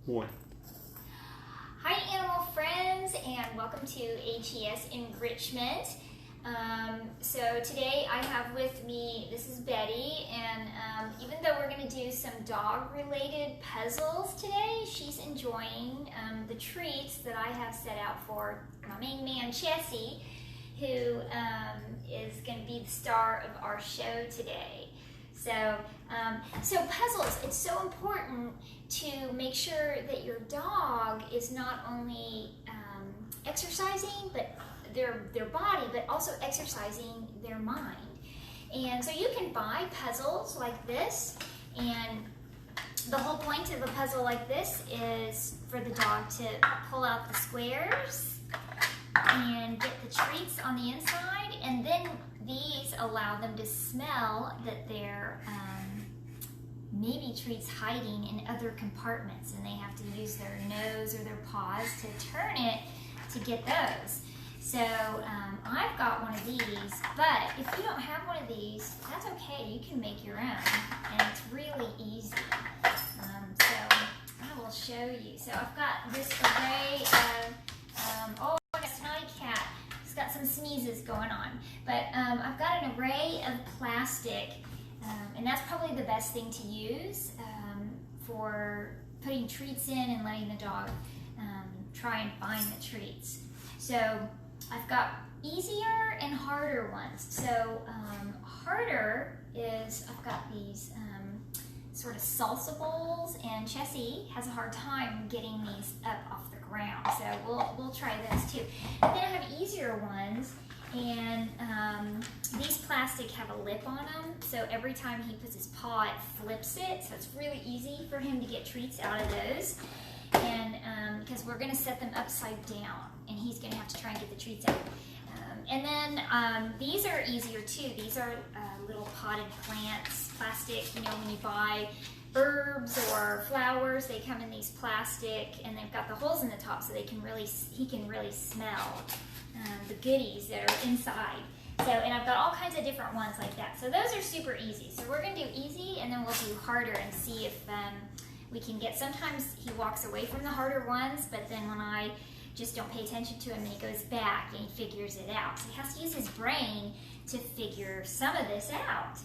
One. Hi animal friends, and welcome to HES Enrichment. So today I have with me, this is Betty, and even though we're going to do some dog related puzzles today, she's enjoying the treats that I have set out for my main man Chessy, who is going to be the star of our show today. So puzzles, it's so important to make sure that your dog is not only exercising their body, but also exercising their mind. And so you can buy puzzles like this, and the whole point of a puzzle like this is for the dog to pull out the squares and get the treats on the inside, and then these allow them to smell that there maybe treats hiding in other compartments, and they have to use their nose or their paws to turn it to get those. So I've got one of these, but if you don't have one of these, that's okay. You can make your own, and it's really easy. So I will show you. So I've got this array of, oh, I got a snotty cat. It's got some sneezes going on. But I've got an array of plastic, and that's probably the best thing to use for putting treats in and letting the dog try and find the treats. So I've got easier and harder ones. So harder is, I've got these sort of salsa bowls, and Chessy has a hard time getting these up off the ground. So we'll try those too. And then I have easier ones, and these plastic have a lip on them, so every time he puts his paw, it flips it, so it's really easy for him to get treats out of those. And because we're going to set them upside down, and he's going to have to try and get the treats out. And then these are easier too. These are little potted plants, plastic. You know, when you buy herbs or flowers, they come in these plastic, and they've got the holes in the top, so he can really smell the goodies that are inside. So, and I've got all kinds of different ones like that. So those are super easy. So we're going to do easy, and then we'll do harder and see if we can get, sometimes he walks away from the harder ones, but then when I just don't pay attention to him, he goes back and he figures it out. So he has to use his brain to figure some of this out.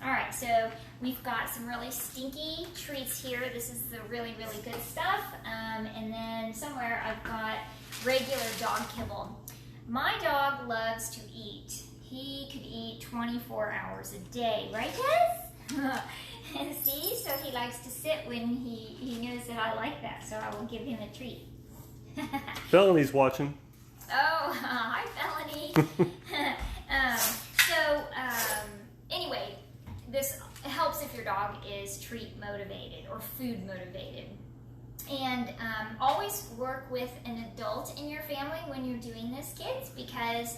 All right, so we've got some really stinky treats here. This is the really, really good stuff. And then somewhere I've got regular dog kibble. My dog loves to eat. He could eat 24 hours a day, right, Jess? And see, so he likes to sit when he knows that I like that, so I will give him a treat. Felony's watching. Oh, hi, Felony. Anyway, this helps if your dog is treat motivated or food motivated. And always work with an adult in your family when you're doing this, kids, because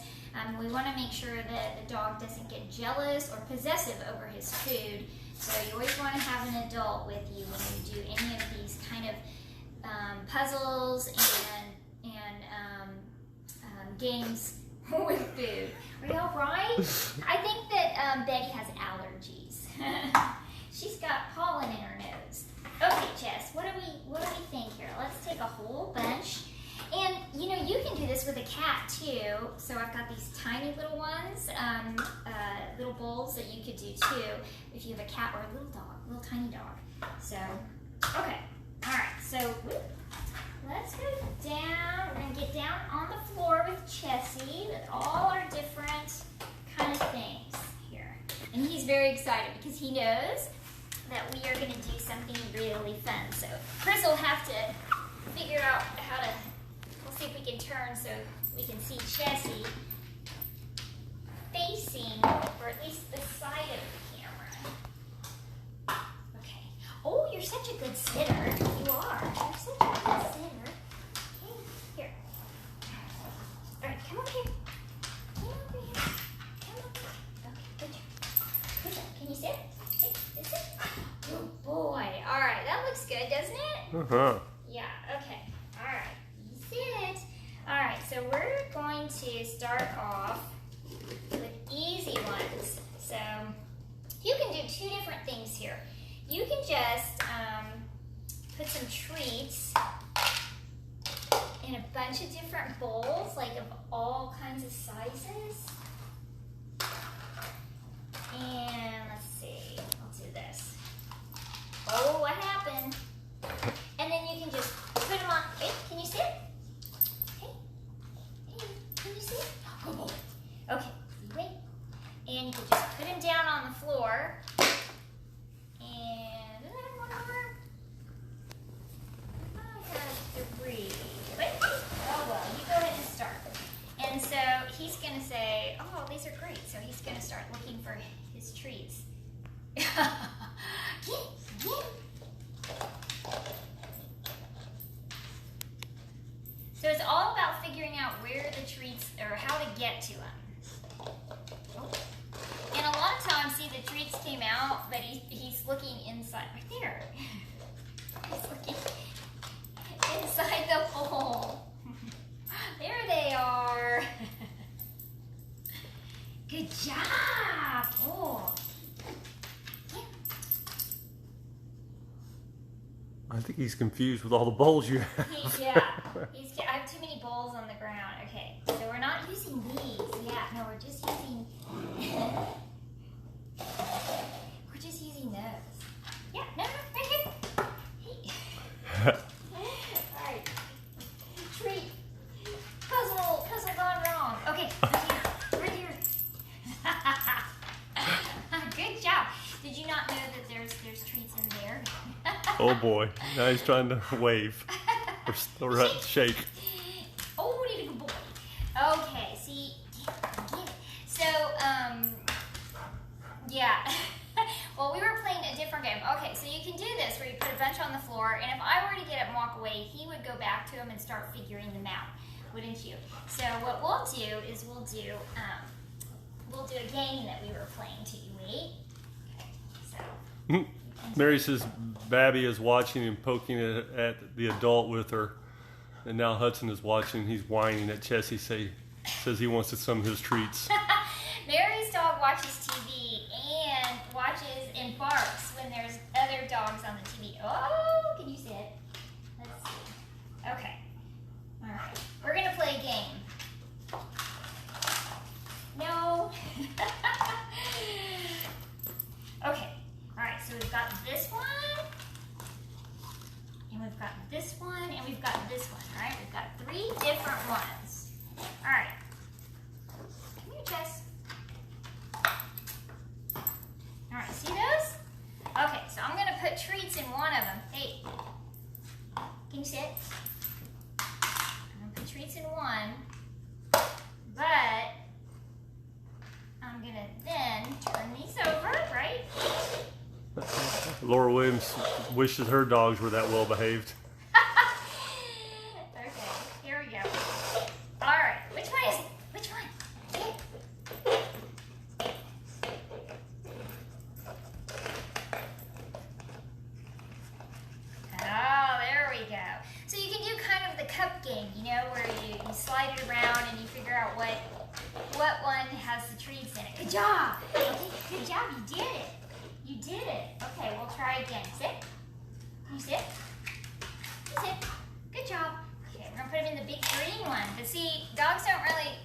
we want to make sure that the dog doesn't get jealous or possessive over his food. So you always want to have an adult with you when you do any of these kind of puzzles and games with food. Are you all right? I think that Betty has allergies. She's got pollen in her nose. Okay, Chess, what do we think here? Let's take a whole bunch. And you know, you can do this with a cat too. So I've got these tiny little ones, little bowls that you could do too if you have a cat or a little dog, little tiny dog. So, okay, all right. So let's go down. We're gonna get down on the floor with Chessy with all our different kind of things here. And he's very excited because he knows that we are gonna do something really fun. So Chris will have to figure out how to, we'll see if we can turn so we can see Chessy facing, or at least the side of the camera. Okay. Oh, you're such a good sitter. You are. You're such a good sitter. Okay, here. All right, come over here. Come over here. Come over here. Okay, good job. Good job. Can you sit? Okay, sit. Good boy. All right, that looks good, doesn't it? Uh-huh. Yeah, okay. All right, you sit. All right, so we're going to start off with easy ones. So you can do two different things here. You can just put some treats in a bunch of different bowls, like of all kinds of sizes. And let's see, I'll do this. Oh, what happened? And then you can just put them on. Hey, can you see it? Hey, can you see it? Oh, good boy. Okay, wait. And you can just put them down on the floor. And one more. I have 3. Wait. Oh well, you go ahead and start. And so he's gonna say, "Oh, these are great." So he's gonna start looking for his treats. Get it. So it's all about figuring out where the treats, or how to get to them. And a lot of times, see, the treats came out, but he's looking inside, right there. He's looking inside the hole. There they are. Good job. Oh. I think he's confused with all the bowls you have. I have too many bowls on the ground. Okay, so we're not using these. Yeah, no, we're just using. We're just using those. Yeah, no, right here. Hey. All right. Treat. Puzzle gone wrong. Okay, right here. Good job. Did you not know that there's treats in there? Oh boy, now he's trying to wave or shake. Oh, what a good boy. Okay, see, so, yeah. Well, we were playing a different game. Okay, so you can do this where you put a bunch on the floor, and if I were to get up and walk away, he would go back to him and start figuring them out, wouldn't you? So what we'll do is we'll do a game that we were playing. Do you wait? Okay, so. Mary says Babby is watching and poking at the adult with her, and now Hudson is watching. He's whining at Chessy. Says he wants some of his treats. Mary's dog watches TV and watches and barks when there's other dogs on the TV. Oh, can you see it? Let's see. Okay. All right. We're going to play a game. No. Okay. All right. So we've got this one. And we've got this one. And we've got this one. All right. We've got 3 different ones. All right. Come here, Jess. All right, see those? Okay, so I'm going to put treats in one of them. Hey, can you see it? I'm going to put treats in one, but I'm going to then turn these over, right? Laura Williams wishes her dogs were that well behaved. Okay, here we go. All right, which one is it? Which one? Oh, there we go. So you can do kind of the cup game, you know, where you slide it around and you figure out what one has the treats in it. Good job. Okay, good job. You did it. You did it. Okay, we'll try again. Sit. Can you sit? You sit. Good job. Okay, we're going to put him in the big green one. But see, dogs don't really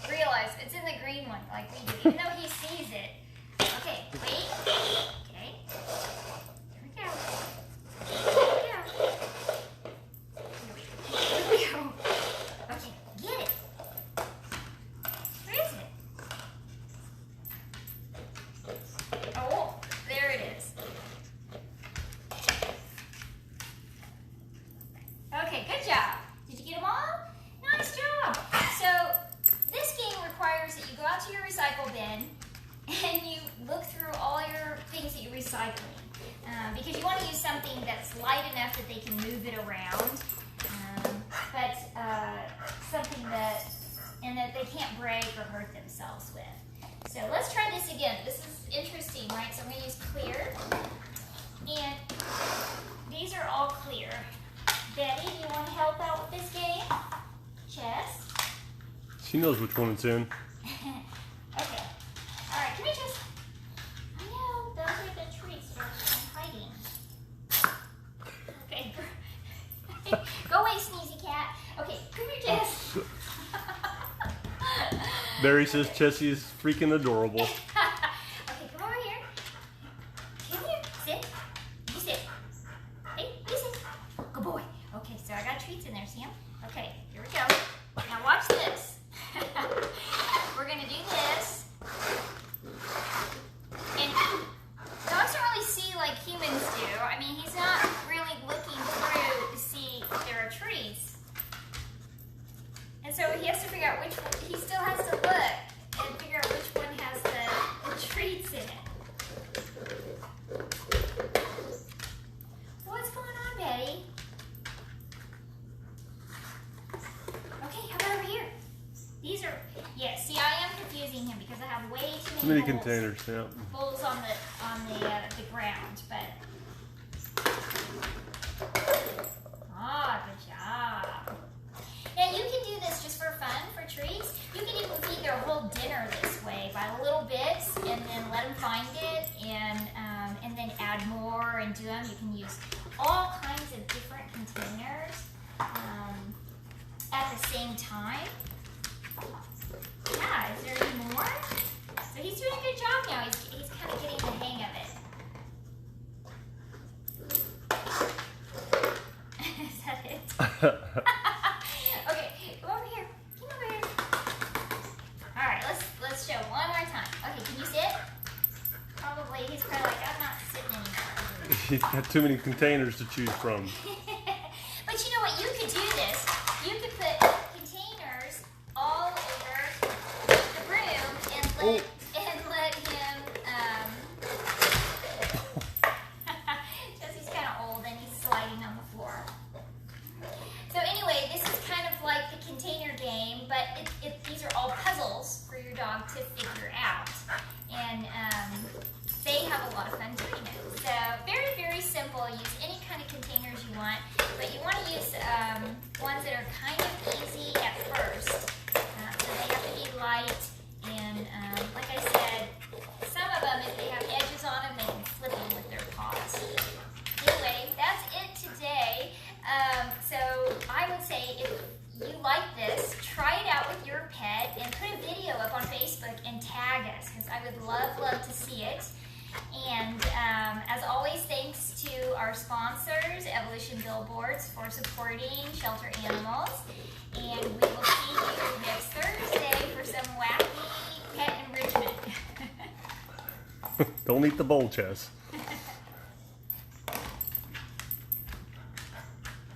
realize it's in the green one like we do, even though he sees it. Okay, wait. Okay. Here we go. Here we go. Here we go. Okay, get it. Where is it? Oh, there it is. Okay, good job. Did you get them all? Nice job. So this game requires that you go out to your recycle bin and you look through all your things that you're recycling. Because you want to use something that's light enough that they can move it around, but something that they can't break or hurt themselves with. So let's try this again. This is interesting, right? So I'm going to use clear, and these are all clear. Betty, do you want to help out with this game? Chess? She knows which one it's in. Okay. All right, come here, Chess. I know, those are the treats that I'm hiding. Go away, sneezy cat. Okay, come here, Jess. Barry says Chessy is freaking adorable. Okay, come over here. Come here. Sit. You sit. Hey, you sit. Good boy. Okay, so I got treats in there, see 'em? Okay, here we go. Now watch this. We're going to do this. And dogs don't really see like humans do. I mean, he's not really looking through to see if there are treats. And so he has to figure out which one, he still has to look and figure out which one has the treats in it. What's going on, Betty? Okay, how about over here? These are, yeah, see, I am confusing him because I have way Too many containers, yeah. bowls on the ground, but good job. Now you can do this just for fun, for treats. You can even feed their whole dinner this way by little bits, and then let them find it, and then add more and do them. You can use all kinds of different containers at the same time. Yeah, is there any more? So he's doing a good job now. He's kind of getting the hang of it. Is that it? Okay, come over here. Come over here. All right, let's show one more time. Okay, can you sit? Probably he's probably like, I'm not sitting anymore. He's got too many containers to choose from. But you know what? You could do this. You could put containers all over the room and let him. Jesse's kind of old and he's sliding on the floor. So anyway, this is kind of like the container game, but these are all puzzles for your dog to figure out, and they have a lot of fun doing it. So very, very simple. Use any kind of containers you want, but you want to use ones that are kind of easy at first. So they have to be light, and like I said, some of them, if they have edges on them, they can flip them with their paws. Anyway, that's it today. So I would say if you like this, try it out with your pet and put a video up on Facebook and tag us, because I would love to see it. And as always, thanks to our sponsors, Evolution Billboards, for supporting shelter animals. And we will see you next Thursday for some wacky pet enrichment. Don't eat the bowl, Chess.